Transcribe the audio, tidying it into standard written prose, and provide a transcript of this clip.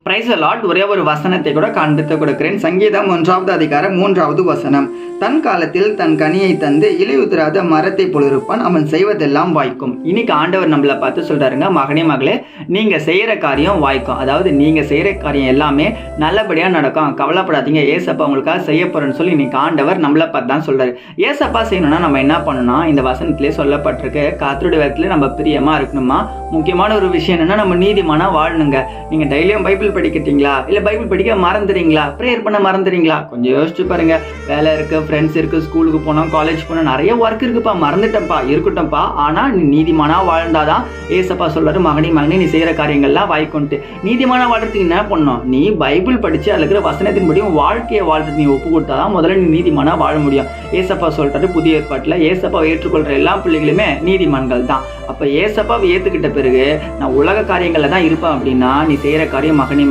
Praise the Lord. ஒரே ஒரு வசனத்தை கூட காண்பித்து கொடுக்கிறேன். சங்கீதம் 1வது அதிகாரம் 3வது வசனம். தன் காலத்தில் தன் கனியை தந்து இலையுதிராத மரத்தை போல இருப்பான், அவன் செய்வதெல்லாம் வாய்க்கும். இன்னைக்கு ஆண்டவர் நம்மளை பார்த்து சொல்றாருங்க, மகனே மகளே, நீங்க செய்யற காரியம் வாய்க்கும். அதாவது நீங்க செய்யற காரியம் எல்லாமே நல்லபடியா நடக்கும், கவலைப்படாதீங்க, ஏசப்பா உங்களுக்காக செய்ய போறேன்னு சொல்லி இன்னைக்கு ஆண்டவர் நம்மளை பார்த்து தான் சொல்றாரு. ஏசப்பா செய்யணும்னா நம்ம என்ன பண்ணணும்? இந்த வசனத்திலே சொல்லப்பட்டிருக்கு, கர்த்தருடைய வேதத்திலே நம்ம பிரியமா இருக்கணுமா. முக்கியமான ஒரு விஷயம் என்னன்னா, நம்ம நீதிமானா வாழணுங்க. நீங்க டெய்லியும் பைபிள் படிக்கிறீங்களா? இல்ல பைபிள் படிக்க மறந்துறீங்களா? ப்ரேயர் பண்ண மறந்துறீங்களா? கொஞ்சம் யோசிச்சு பாருங்க. வேலை இருக்கு, ஃப்ரெண்ட்ஸ் இருக்கு, ஸ்கூலுக்கு போனோம், காலேஜ் போனோம், நிறைய ஒர்க் இருக்குப்பா, மறந்துட்டேன்ப்பா, இருக்கட்டும்ப்பா. ஆனா நீ நீதிமானா வாழ்ந்தாதான் ஏசப்பா சொல்றாரு, மகனே மகனே, நீ செய்யற காரியங்கள்லாம் வாய்க்கும்ட்டு. நீதிமானா வாழ்றதுக்கு என்ன பண்ணணும்? நீ பைபிள் படிச்சு அதுல இருக்கிற வசனத்தின்படி வாழ்க்கையை வாழ்றது நீ ஒப்பு கொடுத்தாதான் முதல்ல நீ நீதிமானா வாழ முடியும். ஏசப்பா சொல்றாரு புதிய ஏற்பாட்டுல, ஏசப்பாவை ஏற்றுக்கொள்ற எல்லா பிள்ளைகளுமே நீதிமான்கள் தான். அப்ப ஏசப்பாவை ஏத்துக்கிட்ட பிறகு நான் உலக காரியங்கள்ல தான் இருப்பேன் அப்படின்னா, நீ செய்யற காரியம் மகனே